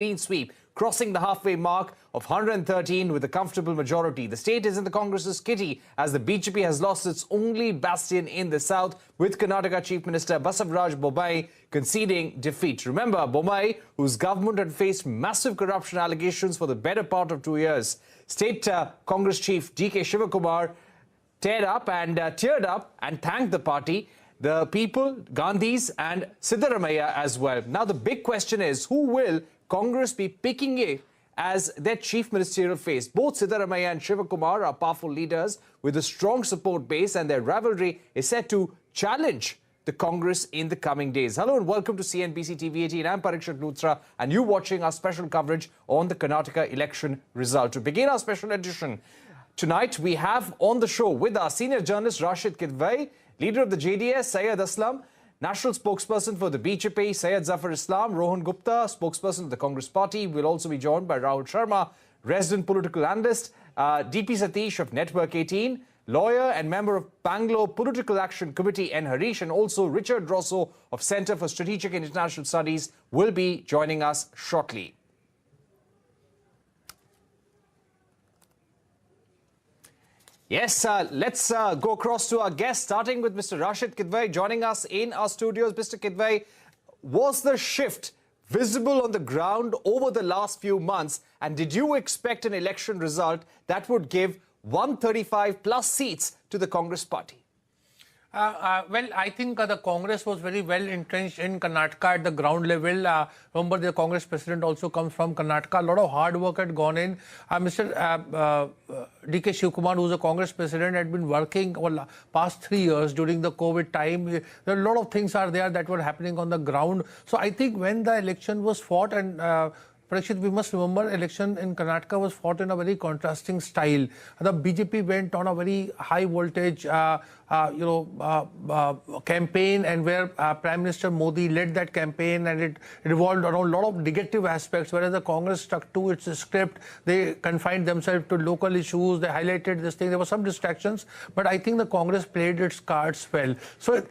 clean sweep, crossing the halfway mark of 113 with a comfortable majority. The state is in the Congress's kitty as the BJP has lost its only bastion in the south, with Karnataka Chief Minister Basavaraj Bommai conceding defeat. Remember, Bommai, whose government had faced massive corruption allegations for the better part of 2 years. State Congress Chief D.K. Shivakumar teared up and thanked the party, the people, Gandhis and Siddaramaiah as well. Now the big question is, who will Congress be picking it as their chief ministerial face? Both Siddaramaiah and Shivakumar are powerful leaders with a strong support base, and their rivalry is set to challenge the Congress in the coming days. Hello and welcome to CNBC TV18. I'm Parikshit Luthra and you're watching our special coverage on the Karnataka election result. To begin our special edition, tonight we have on the show with our senior journalist Rashid Kidwai, leader of the JDS, Syed Aslam, national spokesperson for the BJP, Syed Zafar Islam, Rohan Gupta, spokesperson of the Congress Party. We'll also be joined by Rahul Sharma, resident political analyst, DP Satish of Network 18, lawyer and member of Bangalore Political Action Committee, N. Harish, and also Richard Rosso of Centre for Strategic and International Studies will be joining us shortly. Yes, let's go across to our guest, starting with Mr. Rashid Kidwai joining us in our studios. Mr. Kidwai, was the shift visible on the ground over the last few months, and did you expect an election result that would give 135 plus seats to the Congress Party? Well, I think the Congress was very well entrenched in Karnataka at the ground level. Remember, the Congress president also comes from Karnataka. A lot of hard work had gone in. Mr. D.K. Shivkumar, who's a Congress president, had been working over past 3 years during the COVID time. There are a lot of things are there that were happening on the ground. So I think when the election was fought, and Parikshit, we must remember, election in Karnataka was fought in a very contrasting style. The BJP went on a very high voltage, campaign, and where Prime Minister Modi led that campaign, and it revolved around a lot of negative aspects, whereas the Congress stuck to its script. They confined themselves to local issues. They highlighted this thing. There were some distractions, but I think the Congress played its cards well. So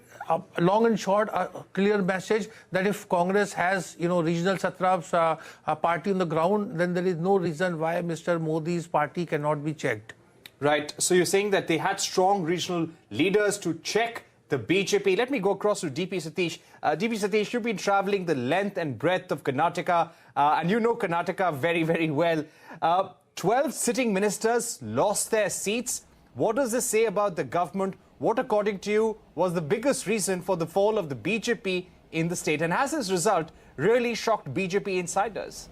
long and short, a clear message that if Congress has, regional satraps, a party on the ground, then there is no reason why Mr. Modi's party cannot be checked. Right. So you're saying that they had strong regional leaders to check the BJP. Let me go across to DP Satish. DP Satish, you've been traveling the length and breadth of Karnataka, and you know Karnataka very, very well. 12 sitting ministers lost their seats. What does this say about the government? What, according to you, was the biggest reason for the fall of the BJP in the state? And has this result really shocked BJP insiders?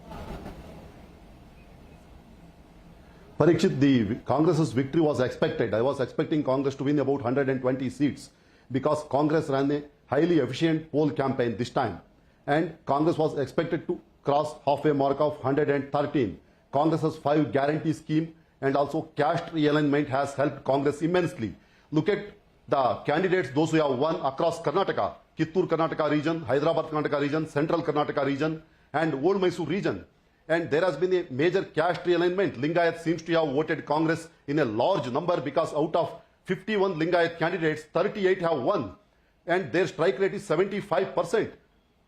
Parikshit, the Congress's victory was expected. I was expecting Congress to win about 120 seats because Congress ran a highly efficient poll campaign this time. And Congress was expected to cross halfway mark of 113. Congress's 5 guarantee scheme and also caste realignment has helped Congress immensely. Look at the candidates, those who have won across Karnataka, Kittur Karnataka region, Hyderabad Karnataka region, Central Karnataka region, and Old Mysore region. And there has been a major caste realignment. Lingayat seems to have voted Congress in a large number because out of 51 Lingayat candidates, 38 have won. And their strike rate is 75%.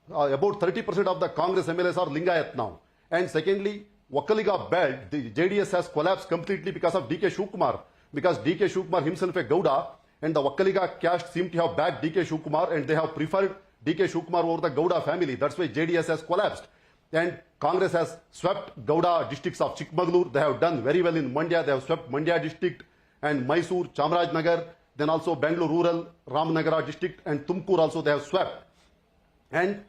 About 30% of the Congress MLAs are Lingayat now. And secondly, Wakkaliga belt, the JDS has collapsed completely because of D.K. Shivkumar. Because D.K. Shivkumar himself a Gowda, and the Wakkaliga caste seem to have backed D.K. Shivkumar, and they have preferred D.K. Shivkumar over the Gowda family. That's why JDS has collapsed. And Congress has swept Gowda districts of Chikmagalur. They have done very well in Mandya. They have swept Mandya district and Mysore, Chamarajnagar, then also Bangalore rural, Ramnagara district, and Tumkur also they have swept. And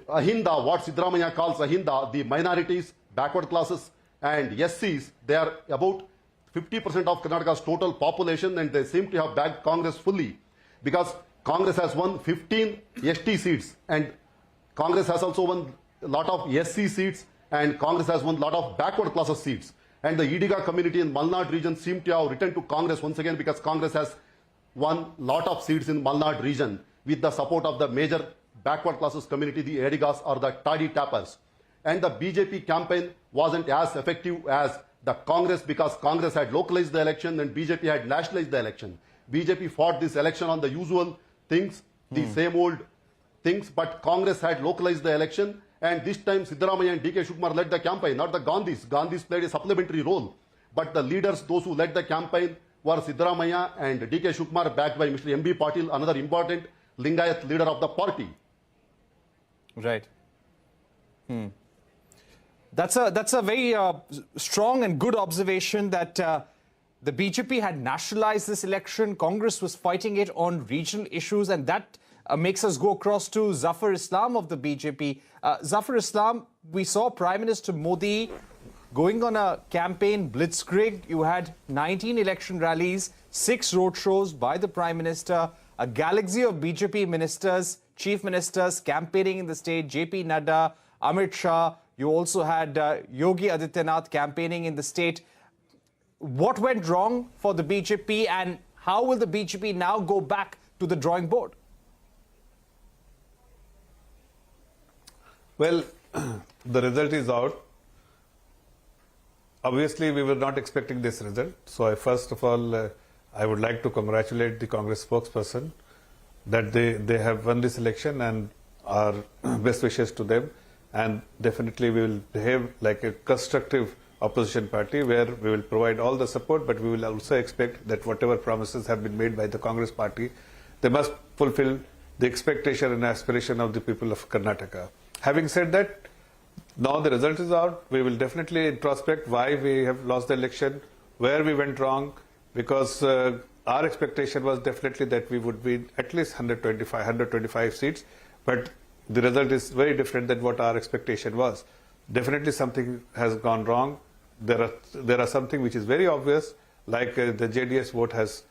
Ahinda, what Siddaramaiah calls Ahinda, the minorities, backward classes, and SCs, they are about 50% of Karnataka's total population, and they seem to have backed Congress fully because Congress has won 15 ST seats, and Congress has also won a lot of SC seats, and Congress has won a lot of backward classes seats. And the Idiga community in Malnad region seem to have returned to Congress once again because Congress has won a lot of seats in Malnad region with the support of the major backward classes community, the Edigas or the Tadi Tappers. And the BJP campaign wasn't as effective as the Congress because Congress had localized the election and BJP had nationalized the election. BJP fought this election on the usual things, the same old things, but Congress had localized the election And this time, Siddaramaiah and D.K. Shivkumar led the campaign, not the Gandhis. Gandhis played a supplementary role. But the leaders, those who led the campaign, were Siddaramaiah and D.K. Shivkumar, backed by Mr. M.B. Patil, another important Lingayat leader of the party. Right. That's a very strong and good observation that the BJP had nationalized this election. Congress was fighting it on regional issues, and that makes us go across to Zafar Islam of the BJP. Zafar Islam, we saw Prime Minister Modi going on a campaign blitzkrieg. You had 19 election rallies, 6 roadshows by the Prime Minister, a galaxy of BJP ministers, chief ministers campaigning in the state, JP Nadda, Amit Shah. You also had Yogi Adityanath campaigning in the state. What went wrong for the BJP, and how will the BJP now go back to the drawing board? Well, the result is out. Obviously, we were not expecting this result. So, first of all, I would like to congratulate the Congress spokesperson that they have won this election, and our best wishes to them. And definitely we will behave like a constructive opposition party where we will provide all the support, but we will also expect that whatever promises have been made by the Congress party, they must fulfill the expectation and aspiration of the people of Karnataka. Having said that, now the result is out. We will definitely introspect why we have lost the election, where we went wrong, because our expectation was definitely that we would win at least 125 seats, but the result is very different than what our expectation was. Definitely something has gone wrong. There are something which is very obvious, like the JDS vote has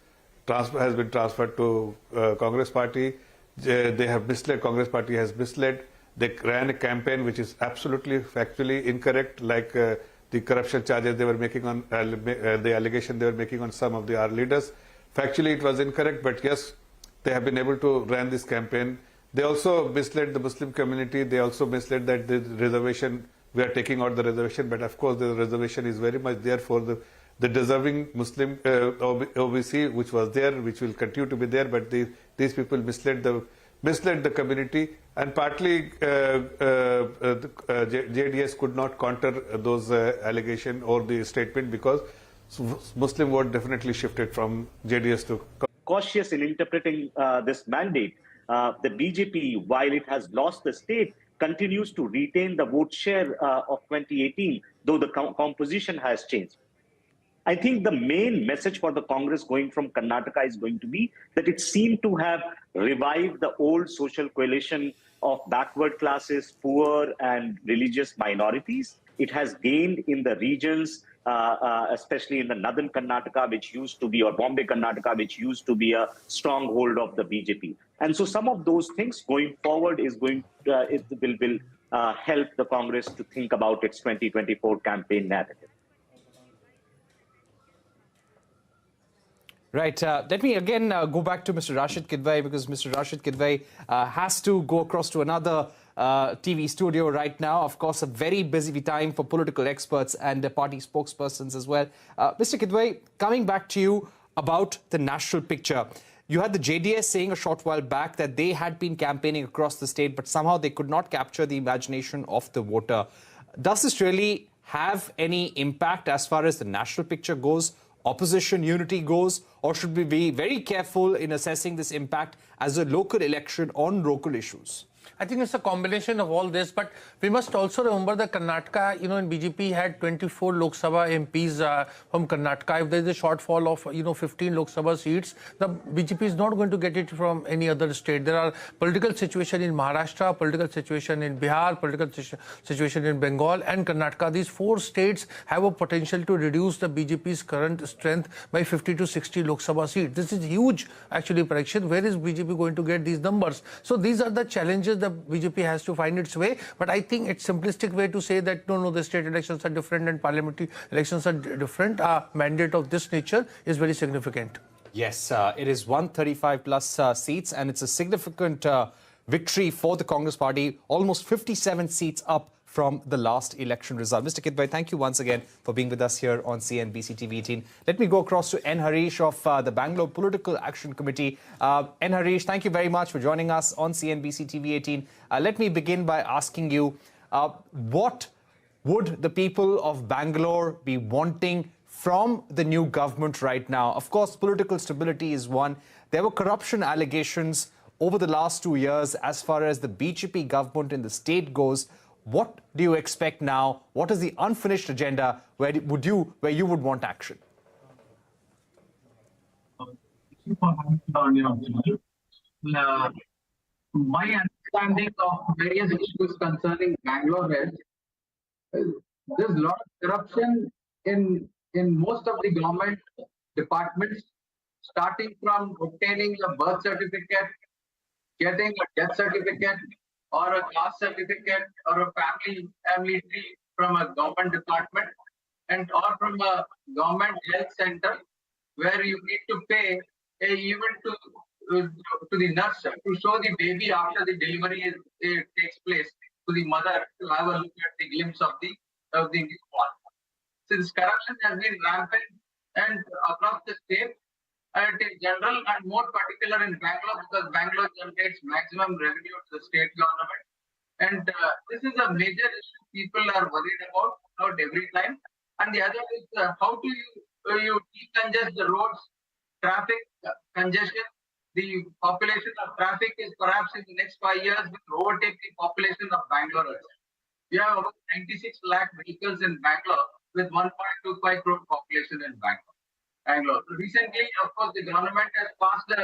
been transferred to Congress party. They have misled. Congress party has misled. They ran a campaign which is absolutely factually incorrect, like the corruption charges they were making on the allegation they were making on some of our leaders. Factually, it was incorrect, but yes, they have been able to run this campaign. They also misled the Muslim community. They also misled that the reservation, we are taking out the reservation, but of course the reservation is very much there for the deserving Muslim OBC, which was there, which will continue to be there, but these people misled the community, and partly JDS could not counter those allegations or the statement, because Muslim vote definitely shifted from JDS to cautious in interpreting this mandate. The BJP, while it has lost the state, continues to retain the vote share of 2018, though the composition has changed. I think the main message for the Congress going from Karnataka is going to be that it seemed to have revived the old social coalition of backward classes, poor and religious minorities. It has gained in the regions, especially in the northern Karnataka, which used to be, or Bombay Karnataka, which used to be a stronghold of the BJP. And so some of those things going forward is will help the Congress to think about its 2024 campaign narrative. Right. Let me again go back to Mr. Rashid Kidwai, because Mr. Rashid Kidwai has to go across to another TV studio right now. Of course, a very busy time for political experts and party spokespersons as well. Mr. Kidwai, coming back to you about the national picture. You had the JDS saying a short while back that they had been campaigning across the state, but somehow they could not capture the imagination of the voter. Does this really have any impact as far as the national picture goes, opposition unity goes, or should we be very careful in assessing this impact as a local election on local issues? I think it's a combination of all this, but we must also remember that Karnataka, in BJP had 24 Lok Sabha MPs from Karnataka. If there is a shortfall of, 15 Lok Sabha seats, the BJP is not going to get it from any other state. There are political situation in Maharashtra, political situation in Bihar, political situation in Bengal and Karnataka. These 4 states have a potential to reduce the BJP's current strength by 50 to 60 Lok Sabha seats. This is huge, actually, prediction. Where is BJP going to get these numbers? So these are the challenges the BJP has to find its way, but I think it's simplistic way to say that no, the state elections are different and parliamentary elections are different. A mandate of this nature is very significant. Yes, it is 135 plus seats, and it's a significant victory for the Congress party, almost 57 seats up from the last election result. Mr. Kidwai, thank you once again for being with us here on CNBC TV18. Let me go across to N. Harish of the Bangalore Political Action Committee. N. Harish, thank you very much for joining us on CNBC TV18. Let me begin by asking you, What would the people of Bangalore be wanting from the new government right now? Of course, political stability is one. There were corruption allegations over the last 2 years as far as the BJP government in the state goes. What do you expect now? What is the unfinished agenda where you would want action? My understanding of various issues concerning Bangalore is there's a lot of corruption in most of the government departments, starting from obtaining a birth certificate, getting a death certificate, or a caste certificate, or a family tree from a government department, and or from a government health center, where you need to pay even to the nurse to show the baby after the delivery takes place to the mother to have a look at the glimpse of the newborn. Since corruption has been rampant and across the state, and in general and more particular in Bangalore, because Bangalore generates maximum revenue to the state government, and this is a major issue people are worried about every time. And the other is how do you decongest the roads, traffic congestion. The population of traffic is perhaps in the next 5 years will overtake the population of Bangalore. We have about 96 lakh vehicles in Bangalore with 1.25 crore population in Bangalore. Recently, of course, the government has passed the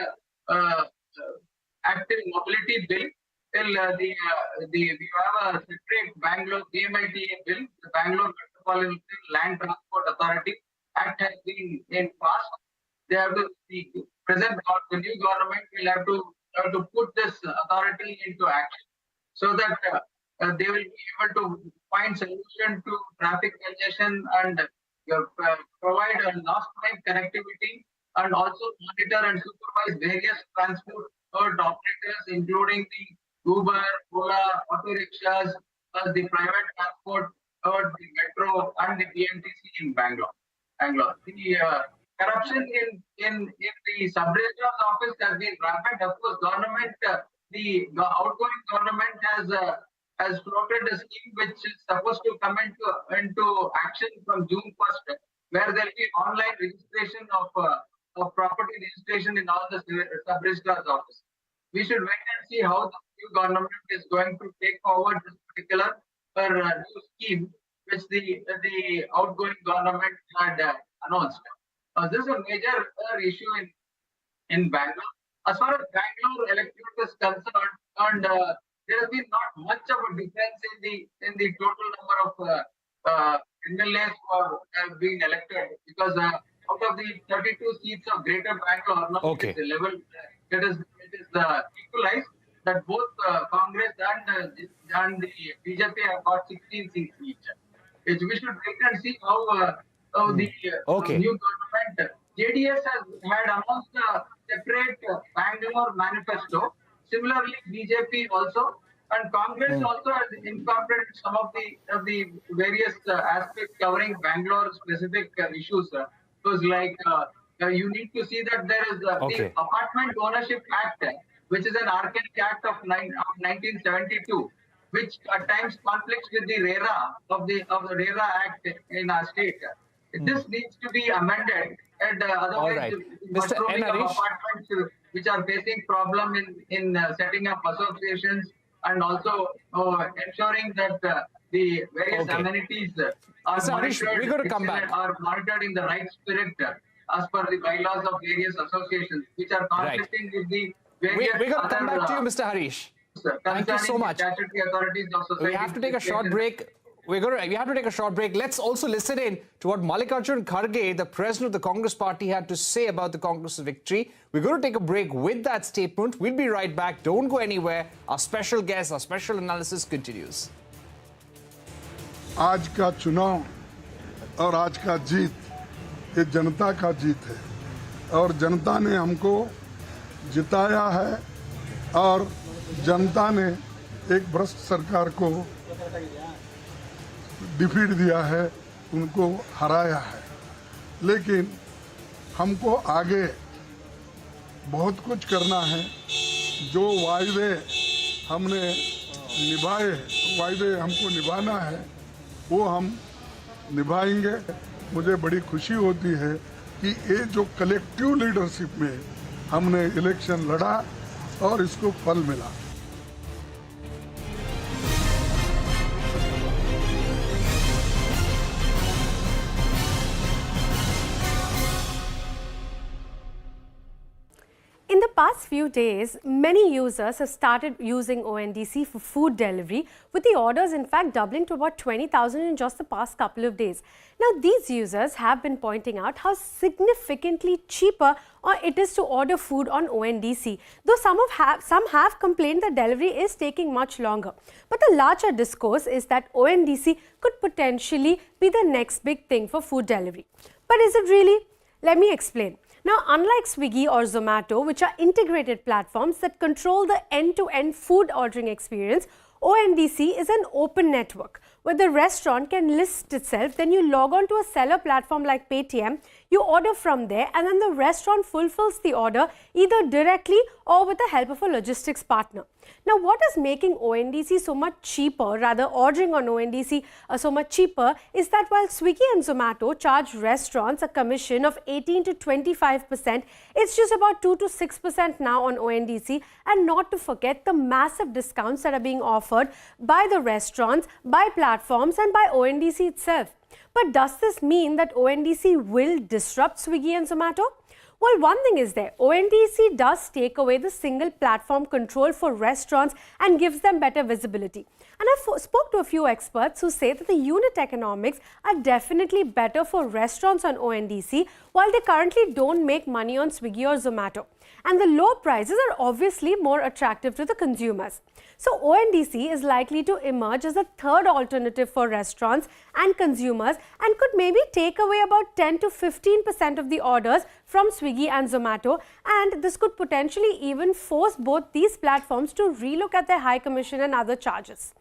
active mobility bill. We have a separate Bangalore DMITA bill, the Bangalore Metropolitan Land Transport Authority Act has been passed. They have to the new government will have to put this authority into action so that they will be able to find solution to traffic congestion and provide a last mile connectivity, and also monitor and supervise various transport operators, including the Uber, Ola, auto rickshaws, the private transport, the metro, and the BMTC in Bangalore. The corruption in the sub-registrar's office has been rampant. Of course, the outgoing government has floated a scheme which is supposed to come into action from June 1st, where there will be online registration of property registration in all the sub-registrar's office. We should wait and see how the new government is going to take forward this particular new scheme which the outgoing government had announced. This is a major issue in Bangalore. As far as Bangalore electorate is concerned, and there has been not much of a difference in the total number of MLAs who have been elected, because out of the 32 seats of Greater Bangalore, now it is the level it is equalized that both Congress and the BJP have got 16 seats each. We should wait and see how the new government. JDS had announced a separate Bangalore manifesto. Similarly, BJP also, and Congress also has incorporated some of the various aspects covering Bangalore specific issues. Because you need to see that there is the Apartment Ownership Act, which is an archaic act of 1972, which at times conflicts with the RERA of the RERA Act in our state. This needs to be amended, and otherwise, mushrooming of apartments which are facing problem in setting up associations, and also ensuring that the various amenities are monitored in the right spirit as per the bylaws of various associations, which are conflicting with the various We're going to come back to you, Mr. Harish. Thank you so much. We have to take a short break. We have to take a short break. Let's also listen in to what Mallikarjun Kharge, the president of the Congress party, had to say about the Congress victory. We're going to take a break with that statement. We'll be right back. Don't go anywhere. Our special guest, our special analysis continues. आज का चुनाव और आज का जीत ये जनता का जीत है, और जनता ने हमको जिताया है, और जनता ने एक भ्रष्ट सरकार को डिफीट दिया है, उनको हराया है। लेकिन हमको आगे बहुत कुछ करना है। जो वायदे हमने निभाए वायदे हमको निभाना है वो हम निभाएंगे। मुझे बड़ी खुशी होती है कि ये जो कलेक्टिव लीडरशिप में हमने इलेक्शन लड़ा और इसको फल मिला। In the past few days, many users have started using ONDC for food delivery, with the orders in fact doubling to about 20,000 in just the past couple of days. Now, these users have been pointing out how significantly cheaper it is to order food on ONDC, though some have complained that delivery is taking much longer. But the larger discourse is that ONDC could potentially be the next big thing for food delivery. But is it really? Let me explain. Now, unlike Swiggy or Zomato, which are integrated platforms that control the end-to-end food ordering experience, ONDC is an open network where the restaurant can list itself. Then you log on to a seller platform like Paytm, you order from there, and then the restaurant fulfills the order either directly or with the help of a logistics partner. Now, what is making ONDC so much cheaper, rather ordering on ONDC so much cheaper, is that while Swiggy and Zomato charge restaurants a commission of 18 to 25%, it's just about 2 to 6% now on ONDC, and not to forget the massive discounts that are being offered by the restaurants, by platforms and by ONDC itself. But does this mean that ONDC will disrupt Swiggy and Zomato? Well, one thing is there, ONDC does take away the single platform control for restaurants and gives them better visibility. And I spoke to a few experts who say that the unit economics are definitely better for restaurants on ONDC, while they currently don't make money on Swiggy or Zomato. And the low prices are obviously more attractive to the consumers. So ONDC is likely to emerge as a third alternative for restaurants and consumers, and could maybe take away about 10 to 15% of the orders from Swiggy and Zomato, and this could potentially even force both these platforms to relook at their high commission and other charges.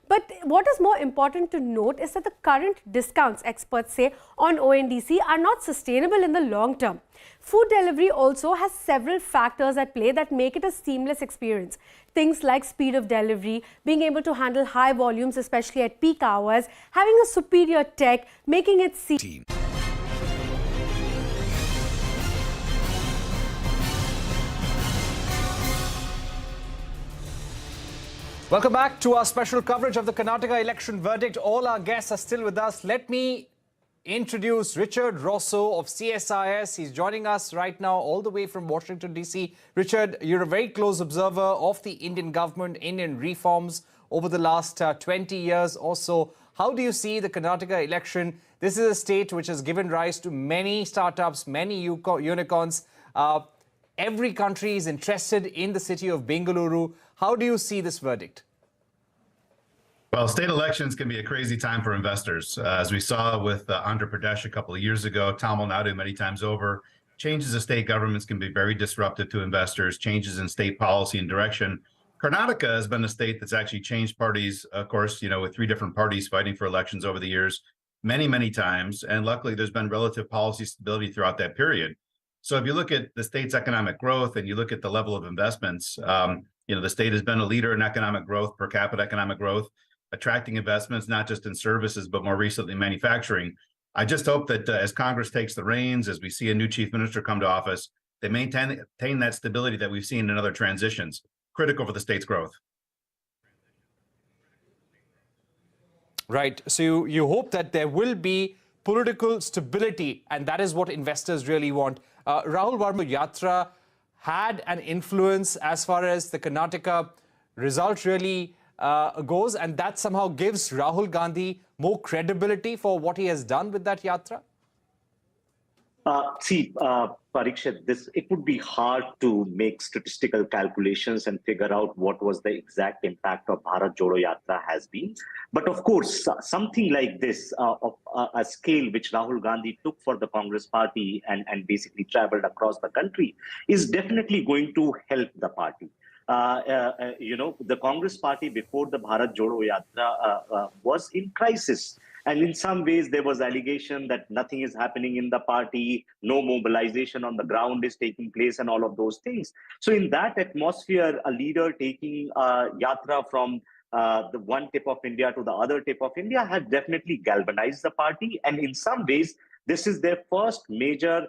But what is more important to note is that the current discounts, experts say, on ONDC are not sustainable in the long term. Food delivery also has several factors at play that make it a seamless experience. Things like speed of delivery, being able to handle high volumes, especially at peak hours, having a superior tech, making it seamless. Welcome back to our special coverage of the Karnataka election verdict. All our guests are still with us. Let me introduce Richard Rosso of CSIS. He's joining us right now all the way from Washington, D.C. Richard, you're a very close observer of the Indian government, Indian reforms over the last 20 years or so. How do you see the Karnataka election? This is a state which has given rise to many startups, many unicorns. Every country is interested in the city of Bengaluru. How do you see this verdict? Well, state elections can be a crazy time for investors. As we saw with Andhra Pradesh a couple of years ago, Tamil Nadu many times over, changes of state governments can be very disruptive to investors, changes in state policy and direction. Karnataka has been a state that's actually changed parties, of course, with 3 different parties fighting for elections over the years, many, many times. And luckily, there's been relative policy stability throughout that period. So if you look at the state's economic growth and you look at the level of investments, the state has been a leader in economic growth, per capita economic growth, attracting investments, not just in services, but more recently manufacturing. I just hope that as Congress takes the reins, as we see a new chief minister come to office, they maintain that stability that we've seen in other transitions, critical for the state's growth. Right. So you hope that there will be political stability, and that is what investors really want. Rahul Varma Yatra had an influence as far as the Karnataka result really goes, and that somehow gives Rahul Gandhi more credibility for what he has done with that Yatra? Parikshit, it would be hard to make statistical calculations and figure out what was the exact impact of Bharat Jodo Yatra has been. But of course, something like this, of a scale which Rahul Gandhi took for the Congress party and basically traveled across the country, is definitely going to help the party. The Congress party before the Bharat Jodo Yatra was in crisis. And in some ways, there was allegation that nothing is happening in the party, no mobilization on the ground is taking place and all of those things. So in that atmosphere, a leader taking yatra from the one tip of India to the other tip of India, has definitely galvanized the party. And in some ways, this is their first major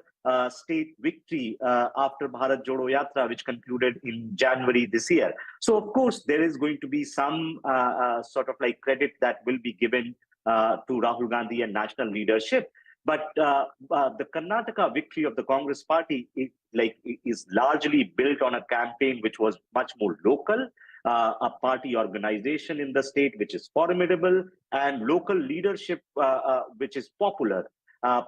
state victory after Bharat Jodo Yatra, which concluded in January this year. So, of course, there is going to be some sort of like credit that will be given to Rahul Gandhi and national leadership. But the Karnataka victory of the Congress party is largely built on a campaign which was much more local, a party organization in the state which is formidable, and local leadership which is popular.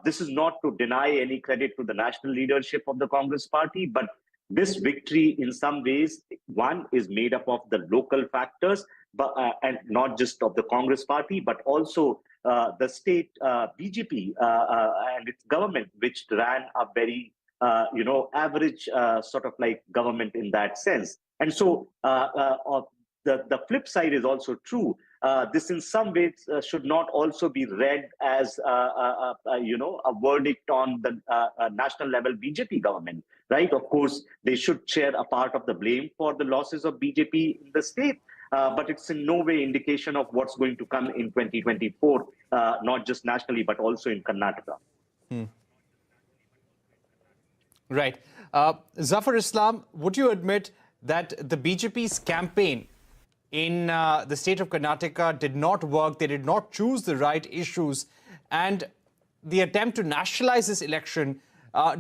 This is not to deny any credit to the national leadership of the Congress party, but this victory in some ways, one, is made up of the local factors, but and not just of the Congress party, but also the state BJP and its government, which ran a very average sort of like government in that sense. And so the flip side is also true. This in some ways should not also be read as a verdict on the national level BJP government, right? Of course, they should share a part of the blame for the losses of BJP in the state. But it's in no way indication of what's going to come in 2024, not just nationally, but also in Karnataka. Right. Zafar Islam, would you admit that the BJP's campaign in the state of Karnataka did not work? They did not choose the right issues, and the attempt to nationalize this election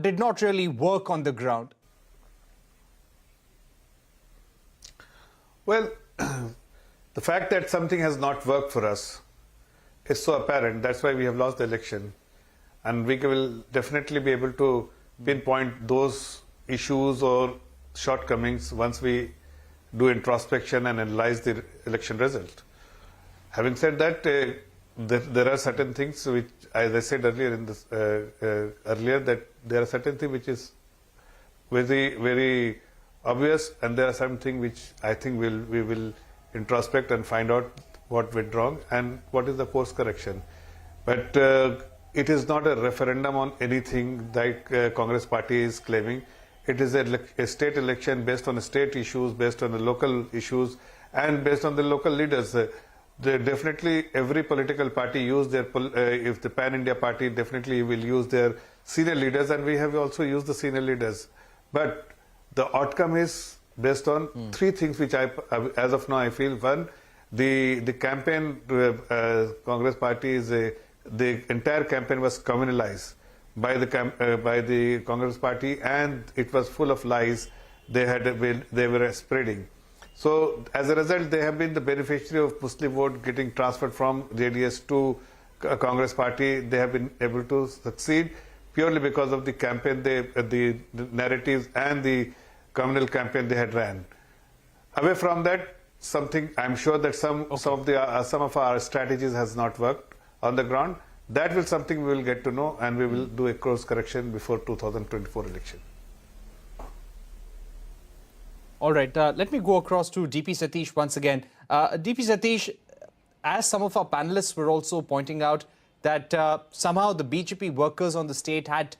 did not really work on the ground? Well, the fact that something has not worked for us is so apparent. That's why we have lost the election. And we will definitely be able to pinpoint those issues or shortcomings once we do introspection and analyze the election result. Having said that, there are certain things which, as I said earlier in this, that there are certain things which is very, very obvious, and there are something which I think we will introspect and find out what went wrong and what is the course correction. But it is not a referendum on anything like Congress party is claiming. It is a state election based on state issues, based on the local issues, and based on the local leaders. Definitely every political party use their, if the Pan-India party definitely will use their senior leaders, and we have also used the senior leaders. But the outcome is based on three things which as of now I feel. One, the campaign Congress party is the entire campaign was communalized by the Congress party, and it was full of lies they were spreading. So as a result, they have been the beneficiary of Muslim vote getting transferred from JDS to Congress party. They have been able to succeed purely because of the campaign, the narratives and the communal campaign they had ran. Away from that, I'm sure that some of our strategies has not worked on the ground. That will something we will get to know, and we will do a course correction before 2024 election. All right, let me go across to DP Satish once again. DP Satish, as some of our panelists were also pointing out, that somehow the BJP workers on the state had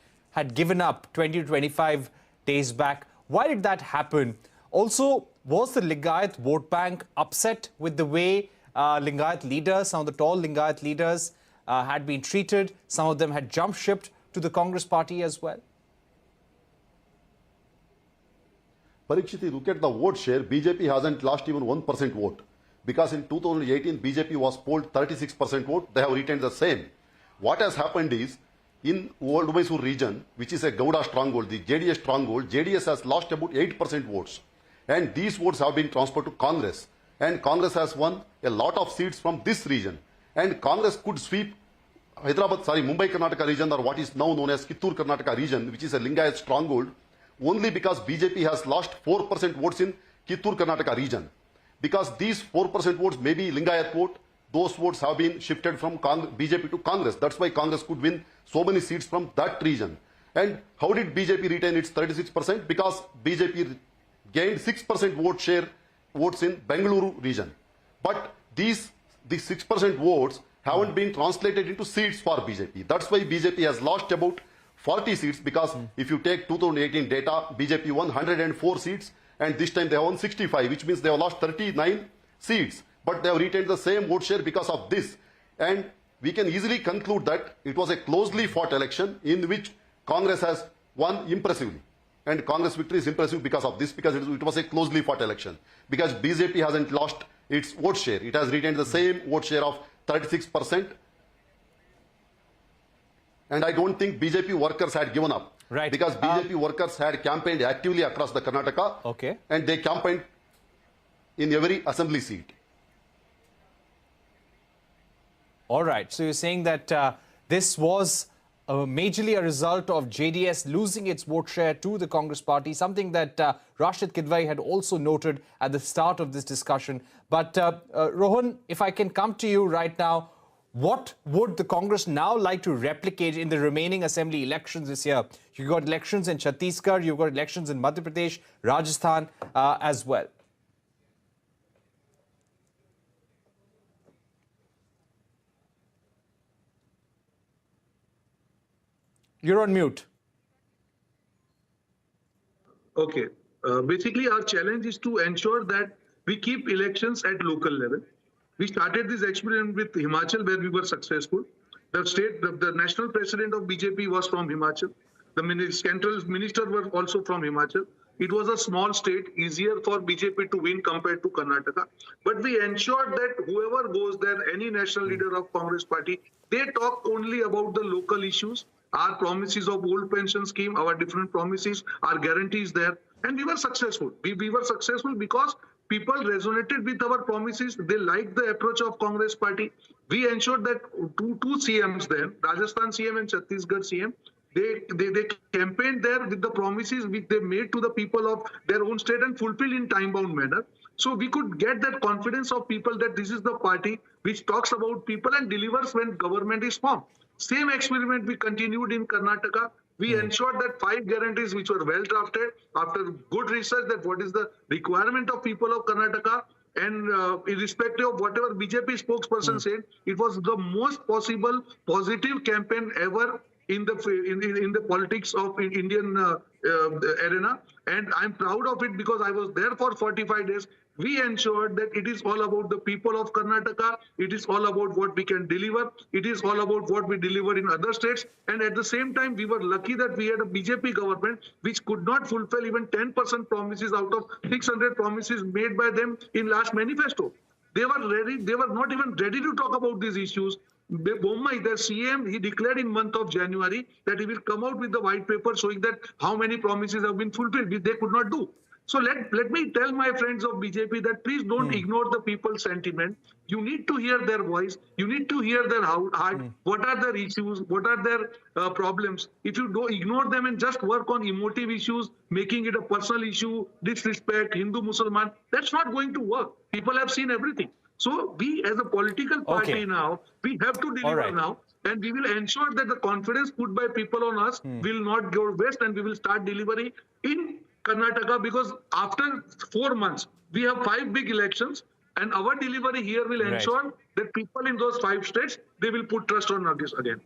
given up 20 to 25 days back. Why did that happen? Also, was the Lingayat vote bank upset with the way Lingayat leaders, some of the tall Lingayat leaders had been treated? Some of them had jump shipped to the Congress party as well. Parikshit, look at the vote share. BJP hasn't lost even 1% vote. Because in 2018, BJP was polled 36% vote. They have retained the same. What has happened is, in Old Mysore region, which is a Gowda stronghold, the JDS stronghold, JDS has lost about 8% votes. And these votes have been transferred to Congress. And Congress has won a lot of seats from this region. And Congress could sweep Mumbai Karnataka region, or what is now known as Kittur Karnataka region, which is a Lingayat stronghold, only because BJP has lost 4% votes in Kittur Karnataka region. Because these 4% votes may be Lingayat vote, those votes have been shifted from BJP to Congress. That's why Congress could win so many seats from that region. And how did BJP retain its 36%? Because BJP gained 6% votes in Bengaluru region. But these 6% votes haven't been translated into seats for BJP. That's why BJP has lost about 40 seats, because if you take 2018 data, BJP won 104 seats, and this time they have won 65, which means they have lost 39 seats. but they have retained the same vote share because of this. And we can easily conclude that it was a closely fought election in which Congress has won impressively. And Congress victory is impressive because of this, because it was a closely fought election. Because BJP hasn't lost its vote share. It has retained the same vote share of 36%. And I don't think BJP workers had given up. Right. Because BJP workers had campaigned actively across the Karnataka. Okay. And they campaigned in every assembly seat. All right. So you're saying that this was majorly a result of JDS losing its vote share to the Congress party, something that Rashid Kidwai had also noted at the start of this discussion. But Rohan, if I can come to you right now, what would the Congress now like to replicate in the remaining assembly elections this year? You've got elections in Chhattisgarh, you've got elections in Madhya Pradesh, Rajasthan as well. You're on mute. Okay. Basically, our challenge is to ensure that we keep elections at local level. We started this experiment with Himachal, where we were successful. The national president of BJP was from Himachal. The central minister was also from Himachal. It was a small state, easier for BJP to win compared to Karnataka. But we ensured that whoever goes there, any national leader of Congress party, they talk only about the local issues, our promises of old pension scheme, our different promises, our guarantees there. And we were successful. We were successful because people resonated with our promises. They liked the approach of Congress party. We ensured that two CMs there, Rajasthan CM and Chhattisgarh CM, they campaigned there with the promises which they made to the people of their own state and fulfilled in time-bound manner. So we could get that confidence of people that this is the party which talks about people and delivers when government is formed. Same experiment we continued in Karnataka. We ensured that 5 guarantees which were well drafted after good research, that what is the requirement of people of Karnataka, and irrespective of whatever BJP spokesperson said, it was the most possible positive campaign ever in the politics of Indian arena. And I'm proud of it because I was there for 45 days. We ensured that it is all about the people of Karnataka. It is all about what we can deliver. It is all about what we deliver in other states. And at the same time, we were lucky that we had a BJP government which could not fulfill even 10% promises out of 600 promises made by them in last manifesto. They were not even ready to talk about these issues. Bommai, the CM, he declared in month of January that he will come out with the white paper showing that how many promises have been fulfilled, which they could not do. So let me tell my friends of BJP that please don't ignore the people's sentiment. You need to hear their voice. You need to hear their heart. What are their issues? What are their problems? If you don't ignore them and just work on emotive issues, making it a personal issue, disrespect, Hindu, Muslim, that's not going to work. People have seen everything. So we as a political party now, we have to deliver now. And we will ensure that the confidence put by people on us will not go west, and we will start delivering in Karnataka, because after 4 months, we have 5 big elections, and our delivery here will ensure that people in those 5 states, they will put trust on us again.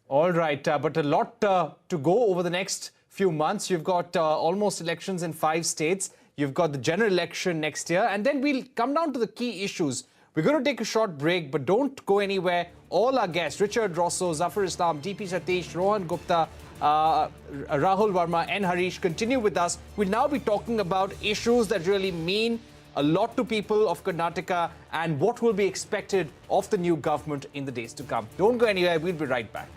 All right, but a lot to go over the next few months. You've got almost elections in 5 states. You've got the general election next year, and then we'll come down to the key issues. We're going to take a short break, but don't go anywhere. All our guests, Richard Rosso, Zafar Islam, DP Satish, Rohan Gupta, Rahul Verma and Harish, continue with us. We'll now be talking about issues that really mean a lot to people of Karnataka and what will be expected of the new government in the days to come. Don't go anywhere. We'll be right back.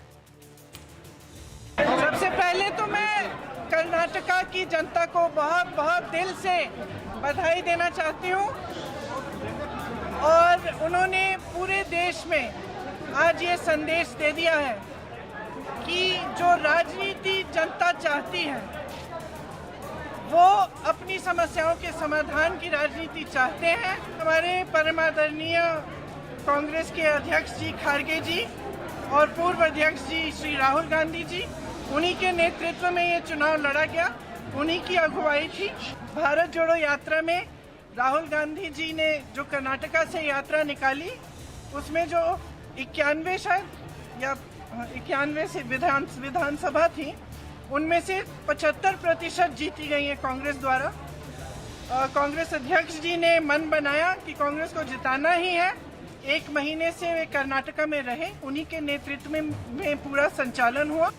सबसे पहले तो मैं कर्नाटका की जनता को बहुत बहुत दिल से बधाई देना चाहती हूँ, और उन्होंने पूरे देश में आज ये संदेश दे दिया है कि जो राजनीति जनता चाहती है वो अपनी समस्याओं के समाधान की राजनीति चाहते हैं। हमारे परमादरणीय कांग्रेस के अध्यक्ष जी खारगे जी और पूर्व अध्यक्ष जी श्री राहुल गांधी जी, उन्हीं के नेतृत्व में ये चुनाव लड़ा गया, उन्हीं की अगुवाई थी। भारत जोड़ो यात्रा में राहुल गांधी जी ने जो कर्नाटका से यात्रा निकाली, उसमें जो 91 शायद या 91 से विधानसभा थी, उनमें से 75% जीती गई है कांग्रेस द्वारा। कांग्रेस अध्यक्ष जी ने मन बनाया कि कांग्रेस को जिताना ही है। 1 महीने से वे कर्नाटका में रहे, उन्हीं के नेतृत्व में पूरा संचालन हुआ।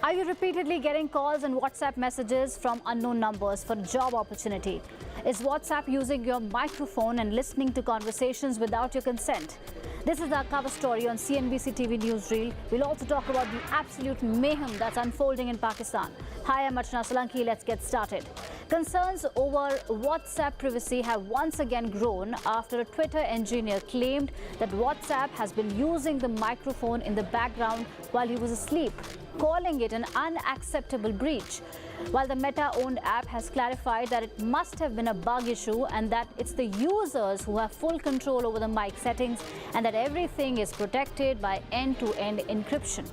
Are you repeatedly getting calls and WhatsApp messages from unknown numbers for job opportunity? Is WhatsApp using your microphone and listening to conversations without your consent? This is our cover story on CNBC TV Newsreel. We'll also talk about the absolute mayhem that's unfolding in Pakistan. Hi, I'm Archana Solanki. Let's get started. Concerns over WhatsApp privacy have once again grown after a Twitter engineer claimed that WhatsApp has been using the microphone in the background while he was asleep, calling it an unacceptable breach. While the Meta-owned app has clarified that it must have been a bug issue and that it's the users who have full control over the mic settings and that everything is protected by end-to-end encryption.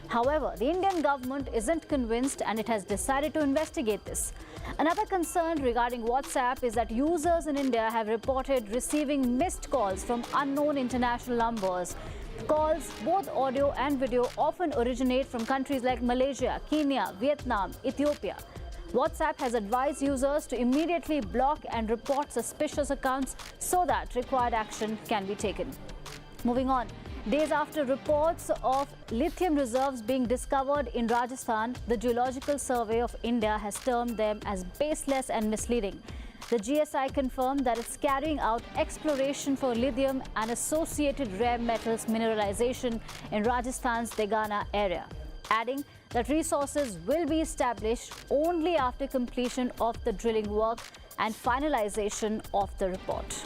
However, the Indian government isn't convinced and it has decided to investigate this. Another concern regarding WhatsApp is that users in India have reported receiving missed calls from unknown international numbers. Calls, both audio and video, often originate from countries like Malaysia, Kenya, Vietnam, Ethiopia. WhatsApp has advised users to immediately block and report suspicious accounts so that required action can be taken. Moving on. Days after reports of lithium reserves being discovered in Rajasthan, the Geological Survey of India has termed them as baseless and misleading. The GSI confirmed that it's carrying out exploration for lithium and associated rare metals mineralization in Rajasthan's Degana area, adding that resources will be established only after completion of the drilling work and finalization of the report.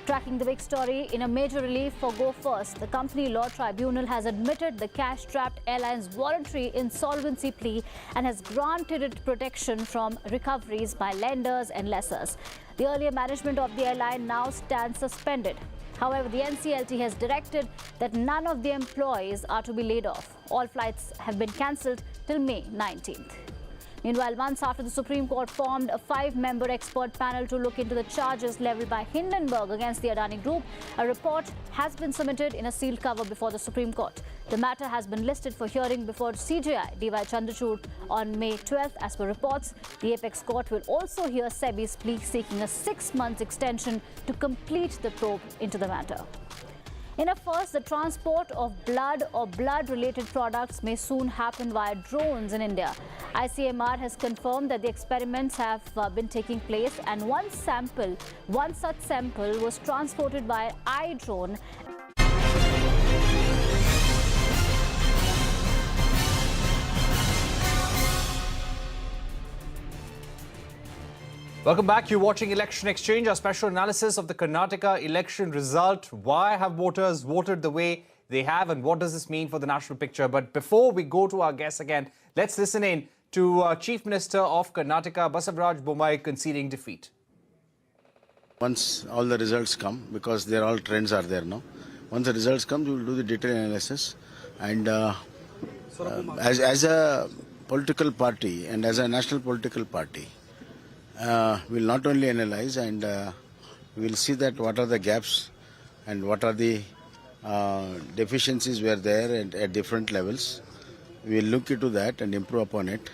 Tracking the big story, in a major relief for Go First, the company law tribunal has admitted the cash-strapped airline's voluntary insolvency plea and has granted it protection from recoveries by lenders and lessors. The earlier management of the airline now stands suspended. However, the NCLT has directed that none of the employees are to be laid off. All flights have been cancelled till May 19th. Meanwhile, months after the Supreme Court formed a 5-member expert panel to look into the charges leveled by Hindenburg against the Adani Group, a report has been submitted in a sealed cover before the Supreme Court. The matter has been listed for hearing before CJI D.Y. Chandrachud on May 12th. As per reports, the Apex Court will also hear SEBI's plea seeking a 6-month extension to complete the probe into the matter. In a first, the transport of blood or blood-related products may soon happen via drones in India. ICMR has confirmed that the experiments have been taking place and one such sample was transported by iDrone. Welcome back. You're watching Election Exchange, our special analysis of the Karnataka election result. Why have voters voted the way they have and what does this mean for the national picture? But before we go to our guests again, let's listen in to Chief Minister of Karnataka, Basavaraj Bommai, conceding defeat. Once all the results come, because they're all trends are there now, once the results come, we will do the detailed analysis. And as a political party and as a national political party, we'll not only analyze and we'll see that what are the gaps and what are the deficiencies were there at different levels. We'll look into that and improve upon it,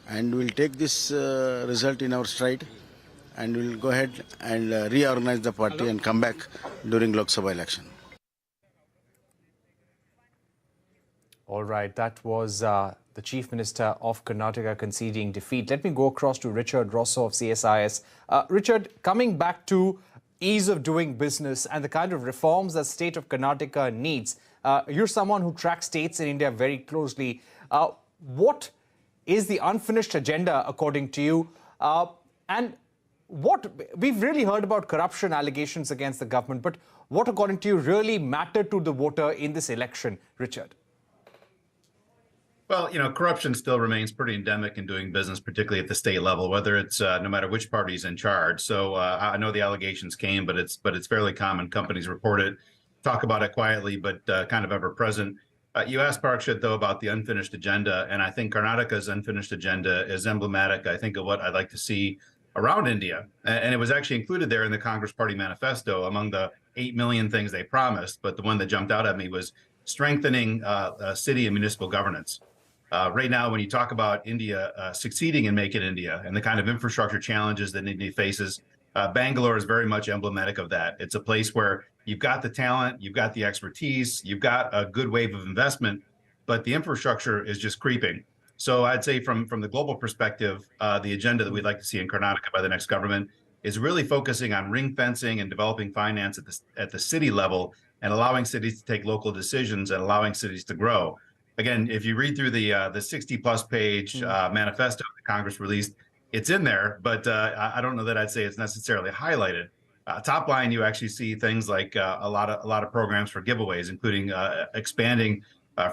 and we'll take this result in our stride and we'll go ahead and reorganize the party and come back during Lok Sabha election. All right, that was the Chief Minister of Karnataka conceding defeat. Let me go across to Richard Rosso of CSIS. Richard, coming back to ease of doing business and the kind of reforms that state of Karnataka needs, you're someone who tracks states in India very closely. What is the unfinished agenda according to you? And what we've really heard about corruption allegations against the government, but what according to you really mattered to the voter in this election, Richard? Well, corruption still remains pretty endemic in doing business, particularly at the state level, whether it's no matter which party's in charge. So I know the allegations came, but it's fairly common. Companies report it, talk about it quietly, but kind of ever present. You asked Parikshit, though, about the unfinished agenda, and I think Karnataka's unfinished agenda is emblematic, I think, of what I'd like to see around India. And it was actually included there in the Congress Party manifesto among the 8 million things they promised. But the one that jumped out at me was strengthening city and municipal governance. Right now, when you talk about India succeeding in Make in India and the kind of infrastructure challenges that India faces, Bangalore is very much emblematic of that. It's a place where you've got the talent, you've got the expertise, you've got a good wave of investment, but the infrastructure is just creeping. So I'd say from the global perspective, the agenda that we'd like to see in Karnataka by the next government is really focusing on ring fencing and developing finance at the city level and allowing cities to take local decisions and allowing cities to grow. Again, if you read through the 60-plus page manifesto that Congress released, it's in there, but I don't know that I'd say it's necessarily highlighted. Top line, you actually see things like a lot of programs for giveaways, including expanding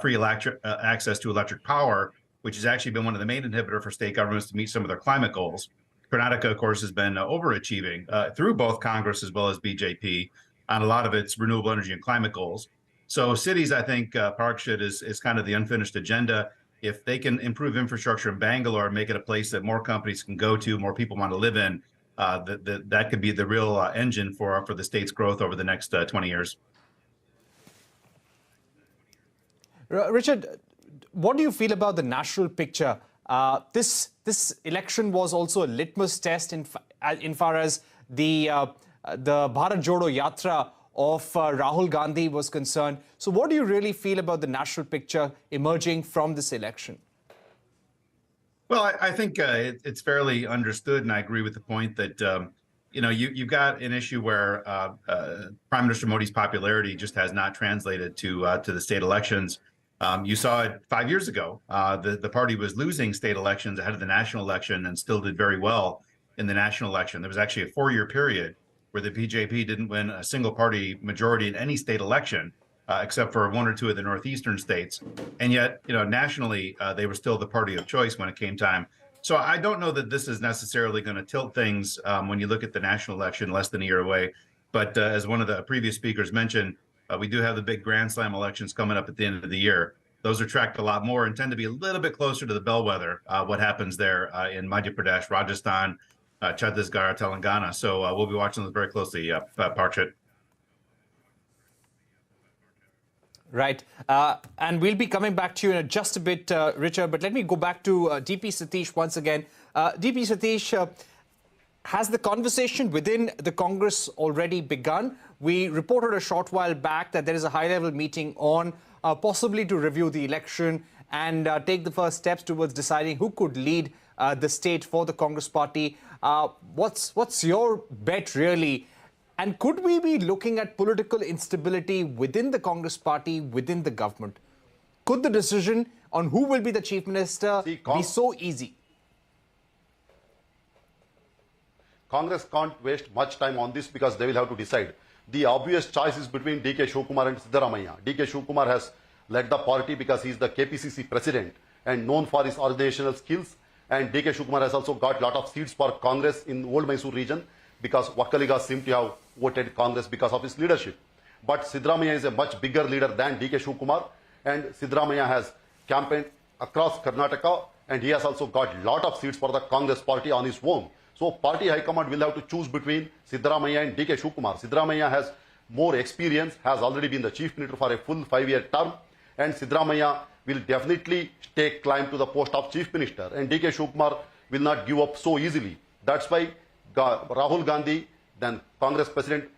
free access to electric power, which has actually been one of the main inhibitors for state governments to meet some of their climate goals. Karnataka, of course, has been overachieving through both Congress as well as BJP on a lot of its renewable energy and climate goals. So cities, I think, Parkshit is kind of the unfinished agenda. If they can improve infrastructure in Bangalore, make it a place that more companies can go to, more people want to live in, that could be the real engine for the state's growth over the next 20 years. Richard, what do you feel about the national picture? This election was also a litmus test in far as the Bharat Jodo Yatra of Rahul Gandhi was concerned. So what do you really feel about the national picture emerging from this election? Well, I think it's fairly understood, and I agree with the point that you've got an issue where Prime Minister Modi's popularity just has not translated to the state elections. You saw it 5 years ago. The party was losing state elections ahead of the national election and still did very well in the national election. There was actually a 4-year period where the BJP didn't win a single party majority in any state election, except for 1 or 2 of the northeastern states. And yet, nationally, they were still the party of choice when it came time. So I don't know that this is necessarily going to tilt things when you look at the national election less than a year away. But as one of the previous speakers mentioned, we do have the big Grand Slam elections coming up at the end of the year. Those are tracked a lot more and tend to be a little bit closer to the bellwether, what happens there in Madhya Pradesh, Rajasthan, Chhattisgarh, Telangana. So we'll be watching those very closely, Parkshit. Right. And we'll be coming back to you in just a bit, Richard. But let me go back to DP Satish once again. DP Satish, has the conversation within the Congress already begun? We reported a short while back that there is a high-level meeting on possibly to review the election and take the first steps towards deciding who could lead the state for the Congress party. What's your bet, really? And could we be looking at political instability within the Congress party, within the government? Could the decision on who will be the chief minister be so easy? Congress can't waste much time on this because they will have to decide. The obvious choice is between D.K. Shivakumar and Siddaramaiah. D.K. Shivakumar has led the party because he is the KPCC president and known for his organizational skills. And D.K. Shivakumar has also got a lot of seats for Congress in Old Mysore region because Wakkaligas seem to have voted Congress because of his leadership. But Siddaramaiah is a much bigger leader than D.K. Shivakumar, and Siddaramaiah has campaigned across Karnataka, and he has also got a lot of seats for the Congress party on his own. So party high command will have to choose between Siddaramaiah and D.K. Shivakumar. Siddaramaiah has more experience, has already been the chief minister for a full 5-year term, and Siddaramaiah will definitely stake claim to the post of chief minister, and D.K. Shivakumar will not give up so easily. That's why Rahul Gandhi, then Congress President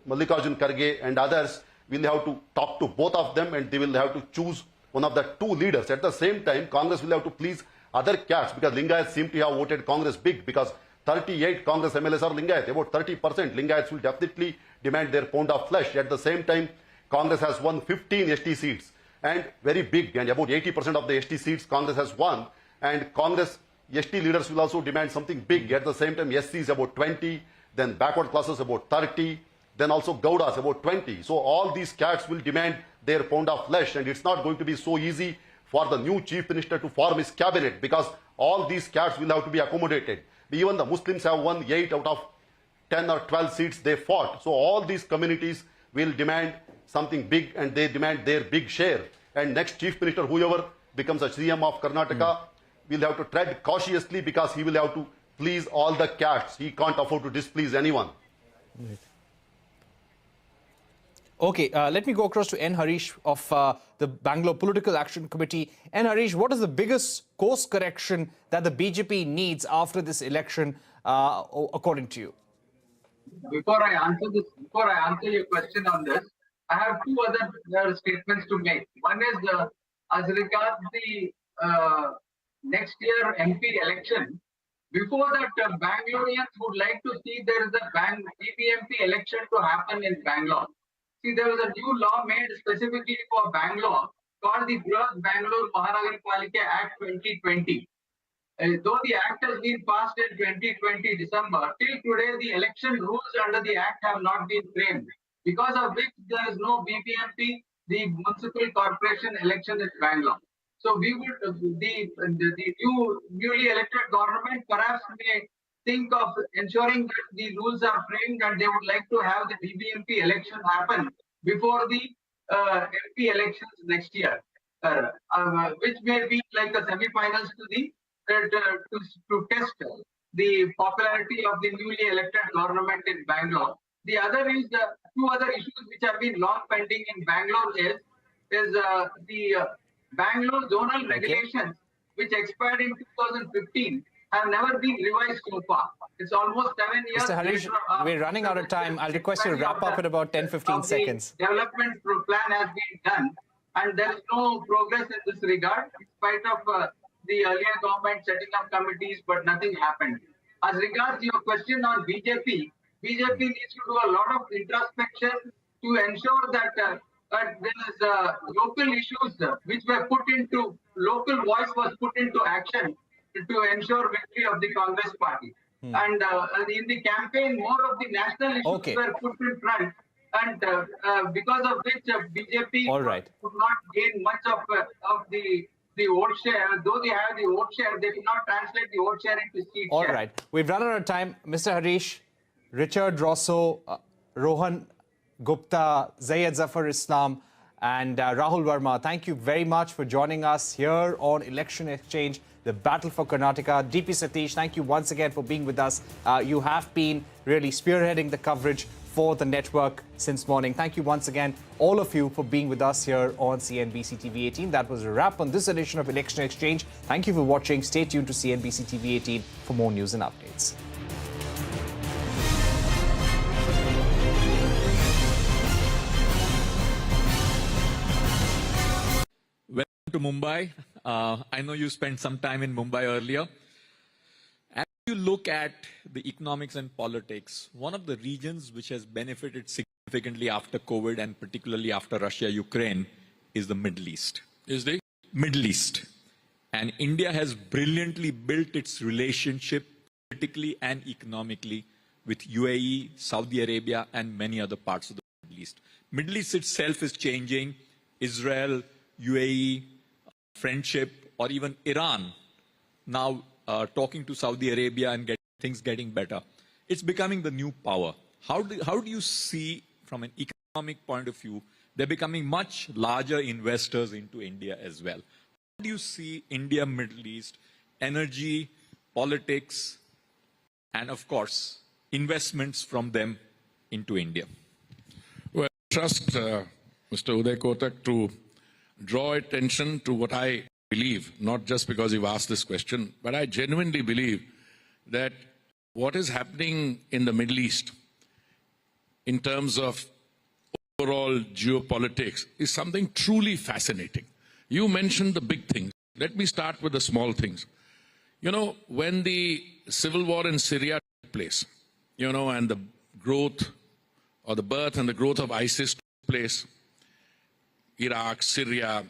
Mallikarjun Kharge and others will have to talk to both of them, and they will have to choose one of the 2 leaders. At the same time, Congress will have to please other castes because Lingayats seem to have voted Congress big because 38 Congress MLAs are Lingayat, about 30%. Lingayats will definitely demand their pound of flesh. At the same time, Congress has won 15 ST seats and very big, and about 80% of the ST seats Congress has won, and Congress ST leaders will also demand something big. At the same time, SC is about 20, then backward classes about 30, then also Gaudas about 20. So all these castes will demand their pound of flesh, and it's not going to be so easy for the new chief minister to form his cabinet because all these castes will have to be accommodated. Even the Muslims have won 8 out of 10 or 12 seats they fought. So all these communities will demand something big, and they demand their big share. And next chief minister, whoever becomes a CM of Karnataka, will have to tread cautiously because he will have to please all the cats. He can't afford to displease anyone. Okay, let me go across to N. Harish of the Bangalore Political Action Committee. N. Harish, what is the biggest course correction that the BJP needs after this election, according to you? Before I answer your question on this, I have two other statements to make. One is as regards the next year MP election. Before that, Bangaloreans would like to see there is a BBMP election to happen in Bangalore. See, there was a new law made specifically for Bangalore called the Brihat Bangalore Mahanagarpalika Act 2020. Though the act has been passed in 2020 December, till today the election rules under the act have not been framed, because of which there is no BBMP, the municipal corporation election in Bangalore. So we would the newly elected government perhaps may think of ensuring that the rules are framed and they would like to have the BBMP election happen before the MP elections next year, which may be like a semi-finals to the to test the popularity of the newly elected government in Bangalore. The other is the two other issues which have been long pending in Bangalore is the Bangalore zonal regulations, which expired in 2015, have never been revised so far. It's almost 7 years. Mr. Harish, we're running out of time. I'll request you to wrap up in about 10-15 seconds. Development plan has been done, and there is no progress in this regard, in spite of the earlier government setting up committees, but nothing happened. As regards your question on BJP needs to do a lot of introspection to ensure that there is local issues which were put into, local voice was put into action to ensure victory of the Congress party. And in the campaign, more of the national issues were put in front, and because of which BJP could not gain much of the vote share. Though they have the vote share, they cannot translate the vote share into seat share. All right. We've run out of time. Mr. Harish, Richard Rosso, Rohan Gupta, Zayed Zafar Islam, and Rahul Verma, thank you very much for joining us here on Election Exchange, the battle for Karnataka. DP Satish, thank you once again for being with us. You have been really spearheading the coverage for the network since morning. Thank you once again, all of you, for being with us here on CNBC TV 18. That was a wrap on this edition of Election Exchange. Thank you for watching. Stay tuned to CNBC TV 18 for more news and updates. Welcome to Mumbai. I know you spent some time in Mumbai earlier. As you look at the economics and politics, one of the regions which has benefited significantly after COVID and particularly after Russia-Ukraine is the Middle East. Is the Middle East. And India has brilliantly built its relationship politically and economically with UAE, Saudi Arabia, and many other parts of the Middle East. Middle East itself is changing. Israel, UAE, friendship, or even Iran now talking to Saudi Arabia and things getting better. It's becoming the new power. How do you see, from an economic point of view, they're becoming much larger investors into India as well? How do you see India, Middle East, energy, politics, and of course, investments from them into India? Well, I trust Mr. Uday Kotak to draw attention to what I believe, not just because you've asked this question, but I genuinely believe that what is happening in the Middle East in terms of overall geopolitics is something truly fascinating. You mentioned the big things. Let me start with the small things. You know, when the civil war in Syria took place, you know, and the growth or the birth and the growth of ISIS took place, Iraq, Syria.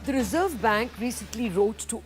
The Reserve Bank recently wrote to